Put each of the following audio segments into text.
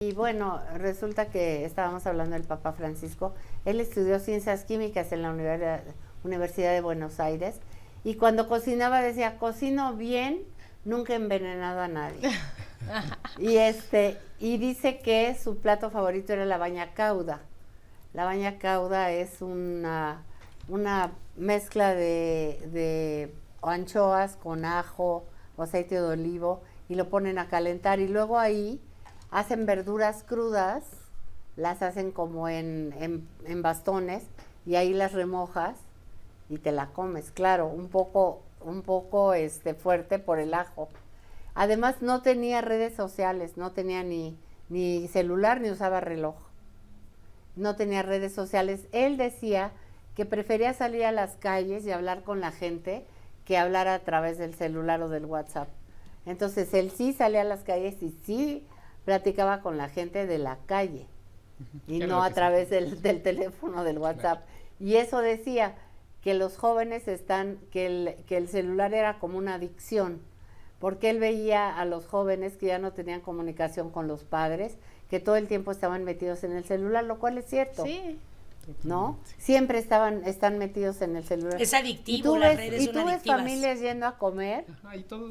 Y bueno, resulta que estábamos hablando del Papa Francisco. Él estudió ciencias químicas en la Universidad de Buenos Aires y cuando cocinaba decía, cocino bien, nunca he envenenado a nadie. Y dice que su plato favorito era la baña cauda. La baña cauda es una mezcla de anchoas con ajo o aceite de olivo y lo ponen a calentar y luego ahí hacen verduras crudas, las hacen como en bastones y ahí las remojas y te la comes, claro, un poco fuerte por el ajo. Además no tenía redes sociales, no tenía ni celular ni usaba reloj. No tenía redes sociales. Él decía que prefería salir a las calles y hablar con la gente que hablar a través del celular o del WhatsApp. Entonces él sí salía a las calles y sí platicaba con la gente de la calle y no a través del teléfono, del WhatsApp. Y eso decía que los jóvenes que el celular era como una adicción, porque él veía a los jóvenes que ya no tenían comunicación con los padres, que todo el tiempo estaban metidos en el celular, lo cual es cierto. Sí. ¿No? Siempre están metidos en el celular. Es adictivo, las redes son adictivas. Y tú ves familias yendo a comer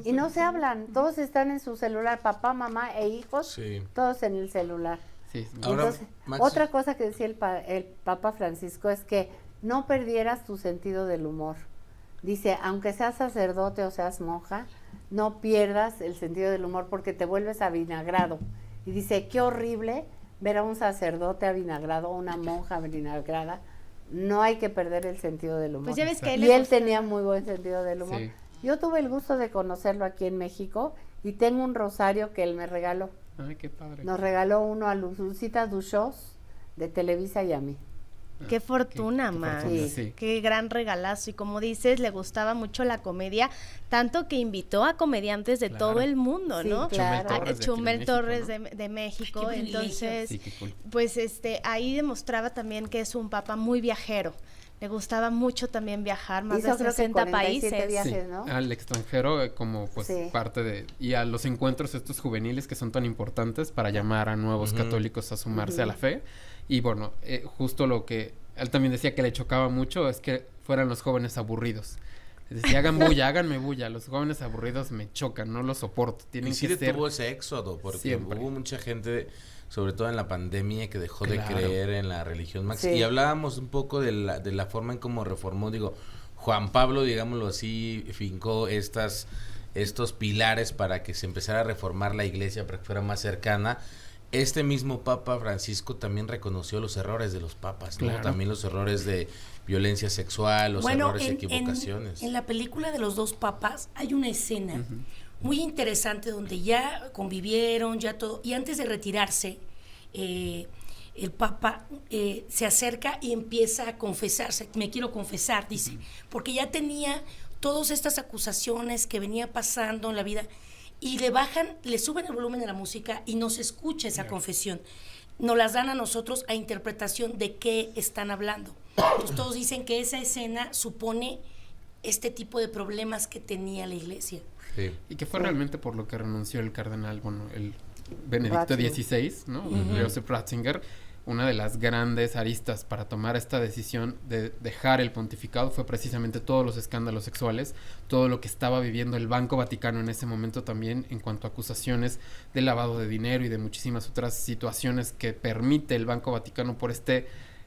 y no se hablan, todos están en su celular, papá, mamá e hijos, sí, todos en el celular. Sí. Entonces, ahora, otra cosa que decía el Papa Francisco es que no perdieras tu sentido del humor. Dice, aunque seas sacerdote o seas monja, no pierdas el sentido del humor porque te vuelves avinagrado. Y dice, qué horrible ver a un sacerdote avinagrado, una monja avinagrada. No hay que perder el sentido del humor. Pues ya ves que él tenía muy buen sentido del humor. Sí. Yo tuve el gusto de conocerlo aquí en México y tengo un rosario que él me regaló. Ay, qué padre. Nos regaló uno a Lucita Duchos de Televisa y a mí. Qué fortuna, Max. Sí. Qué gran regalazo. Y como dices, le gustaba mucho la comedia, tanto que invitó a comediantes de todo el mundo, sí, ¿no? Claro. A Chumel Torres de México. Ay, entonces, sí, cool. Pues ahí demostraba también que es un papa muy viajero. Le gustaba mucho también viajar, más de 60 países. Viajes, ¿no? Al extranjero como pues parte de... Y a los encuentros estos juveniles que son tan importantes para llamar a nuevos católicos a sumarse a la fe. Y bueno, justo lo que él también decía que le chocaba mucho es que fueran los jóvenes aburridos. Decía, háganme bulla, los jóvenes aburridos me chocan, no los soporto. Tienen que ser... tuvo ese éxodo, porque siempre. Hubo mucha gente, sobre todo en la pandemia, que dejó de creer en la religión, Max. Sí. Y hablábamos un poco de la forma en cómo reformó, Juan Pablo, digámoslo así, fincó estos pilares para que se empezara a reformar la iglesia, para que fuera más cercana. Este mismo Papa Francisco también reconoció los errores de los papas, ¿no? Claro. También los errores de violencia sexual, los errores de equivocaciones. En la película de los dos papas hay una escena muy interesante donde ya convivieron, ya todo, y antes de retirarse, el Papa se acerca y empieza a confesarse. Me quiero confesar, dice, porque ya tenía todas estas acusaciones que venía pasando en la vida. Y le suben el volumen de la música y no se escucha esa confesión. Nos las dan a nosotros a interpretación de qué están hablando. Entonces todos dicen que esa escena supone este tipo de problemas que tenía la iglesia. Sí. Y que fue realmente por lo que renunció el cardenal, el Benedicto XVI, ¿no? Joseph Ratzinger. Una de las grandes aristas para tomar esta decisión de dejar el pontificado fue precisamente todos los escándalos sexuales, todo lo que estaba viviendo el Banco Vaticano en ese momento también en cuanto a acusaciones de lavado de dinero y de muchísimas otras situaciones que permite el Banco Vaticano por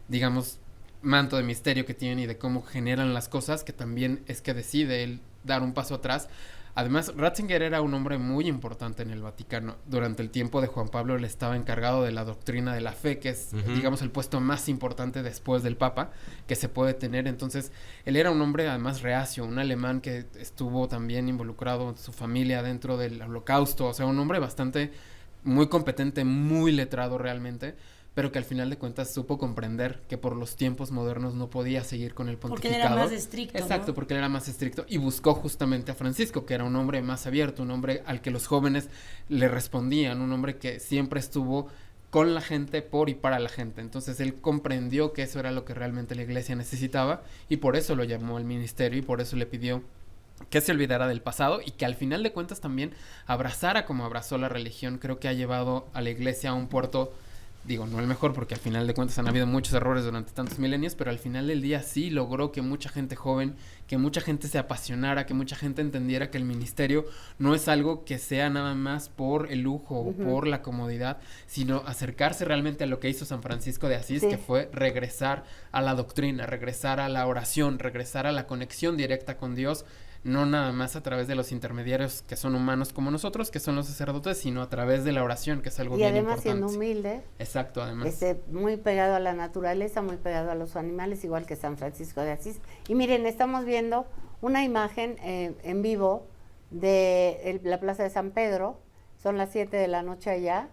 digamos, manto de misterio que tienen y de cómo generan las cosas, que también es que decide él dar un paso atrás. Además, Ratzinger era un hombre muy importante en el Vaticano. Durante el tiempo de Juan Pablo él estaba encargado de la doctrina de la fe, que es, digamos, el puesto más importante después del Papa que se puede tener. Entonces, él era un hombre además reacio, un alemán que estuvo también involucrado, su familia dentro del Holocausto, o sea, un hombre bastante muy competente, muy letrado realmente, pero que al final de cuentas supo comprender que por los tiempos modernos no podía seguir con el pontificado. Porque él era más estricto, exacto, ¿no? Porque él era más estricto y buscó justamente a Francisco, que era un hombre más abierto, un hombre al que los jóvenes le respondían, un hombre que siempre estuvo con la gente, por y para la gente. Entonces él comprendió que eso era lo que realmente la iglesia necesitaba y por eso lo llamó al ministerio y por eso le pidió que se olvidara del pasado y que al final de cuentas también abrazara como abrazó la religión. Creo que ha llevado a la iglesia a un puerto, digo, no el mejor, porque al final de cuentas han habido muchos errores durante tantos milenios, pero al final del día sí logró que mucha gente joven, que mucha gente se apasionara, que mucha gente entendiera que el ministerio no es algo que sea nada más por el lujo o por la comodidad, sino acercarse realmente a lo que hizo San Francisco de Asís, que fue regresar a la doctrina, regresar a la oración, regresar a la conexión directa con Dios, no nada más a través de los intermediarios que son humanos como nosotros, que son los sacerdotes, sino a través de la oración, que es algo bien importante. Y además siendo humilde. Exacto, además. Muy pegado a la naturaleza, muy pegado a los animales, igual que San Francisco de Asís. Y miren, estamos viendo una imagen en vivo de la Plaza de San Pedro, son las 7 de la noche allá,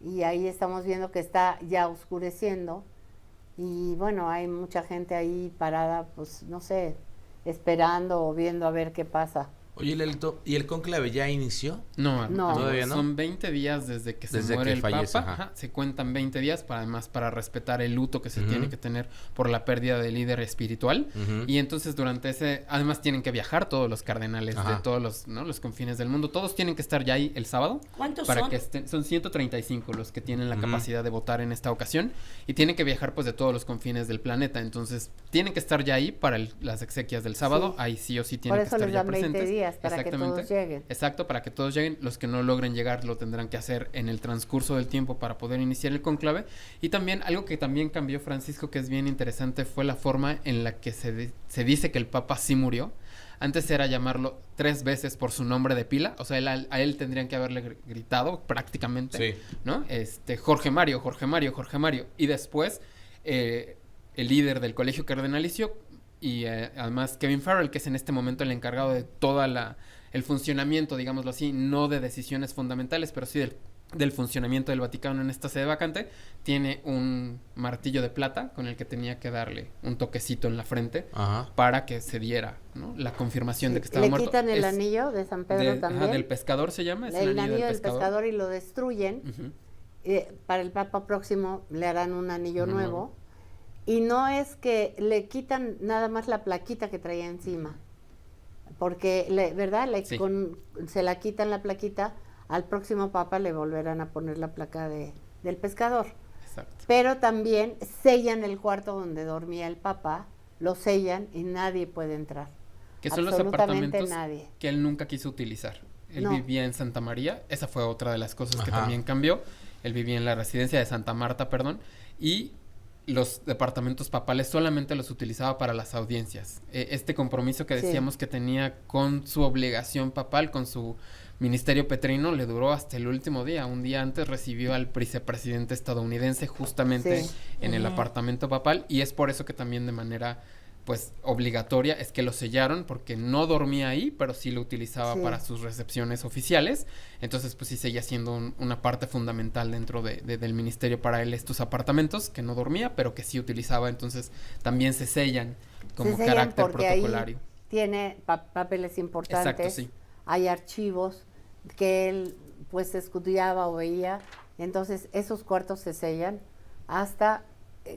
y ahí estamos viendo que está ya oscureciendo, y bueno, hay mucha gente ahí parada, pues no sé, esperando o viendo a ver qué pasa. Oye, Lelito, ¿y el cónclave ya inició? No, todavía no. Son 20 días desde que se muere el fallece, Papa. Ajá, se cuentan 20 días para respetar el luto que se tiene que tener por la pérdida del líder espiritual. Y entonces durante además tienen que viajar todos los cardenales de todos los confines del mundo. Todos tienen que estar ya ahí el sábado. ¿Cuántos para son? Que son 135 los que tienen la capacidad de votar en esta ocasión. Y tienen que viajar pues de todos los confines del planeta. Entonces tienen que estar ya ahí para las exequias del sábado. Ahí sí o sí tienen que estar ya presentes. Por eso les dan 20 días. Para que todos lleguen. Exacto, para que todos lleguen. Los que no logren llegar lo tendrán que hacer en el transcurso del tiempo para poder iniciar el cónclave. Y también algo que también cambió Francisco, que es bien interesante, fue la forma en la que se dice que el Papa sí murió. Antes era llamarlo 3 veces por su nombre de pila, o sea, a él tendrían que haberle gritado prácticamente, ¿no? Jorge Mario, Jorge Mario, Jorge Mario. Y después el líder del colegio cardenalicio y además Kevin Farrell, que es en este momento el encargado de toda el funcionamiento, digámoslo así, no de decisiones fundamentales, pero sí del funcionamiento del Vaticano en esta sede vacante, tiene un martillo de plata con el que tenía que darle un toquecito en la frente para que se diera, ¿no?, la confirmación de que estaba muerto. Le quitan el anillo de San Pedro también. Del pescador se llama. El anillo del pescador y lo destruyen. Para el Papa próximo le harán un anillo nuevo. Y no es que le quitan nada más la plaquita que traía encima, porque, ¿verdad? Se la quitan la plaquita, al próximo Papa le volverán a poner la placa del pescador. Exacto. Pero también sellan el cuarto donde dormía el Papa, lo sellan y nadie puede entrar. Que son los apartamentos que él nunca quiso utilizar. Él vivía en Santa María, esa fue otra de las cosas que también cambió. Él vivía en la residencia de Santa Marta, y los departamentos papales solamente los utilizaba para las audiencias. Este compromiso que decíamos que tenía con su obligación papal, con su ministerio petrino, le duró hasta el último día. Un día antes recibió al vicepresidente estadounidense justamente en el apartamento papal, y es por eso que también de manera pues obligatoria es que lo sellaron, porque no dormía ahí, pero sí lo utilizaba para sus recepciones oficiales. Entonces pues sí seguía siendo una parte fundamental dentro del ministerio para él, estos apartamentos que no dormía, pero que sí utilizaba. Entonces también se sellan como carácter protocolario. Ahí tiene papeles importantes. Exacto, sí. Hay archivos que él pues estudiaba o veía, entonces esos cuartos se sellan hasta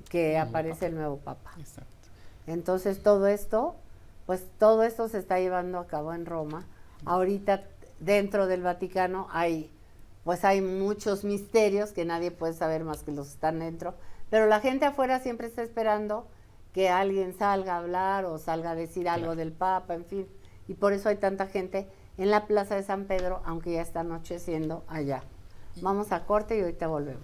que aparece el nuevo Papa. Exacto. Entonces todo esto se está llevando a cabo en Roma. Ahorita dentro del Vaticano hay muchos misterios que nadie puede saber más que los que están dentro, pero la gente afuera siempre está esperando que alguien salga a hablar o salga a decir algo del Papa, en fin, y por eso hay tanta gente en la Plaza de San Pedro, aunque ya está anocheciendo allá. Vamos a corte y ahorita volvemos.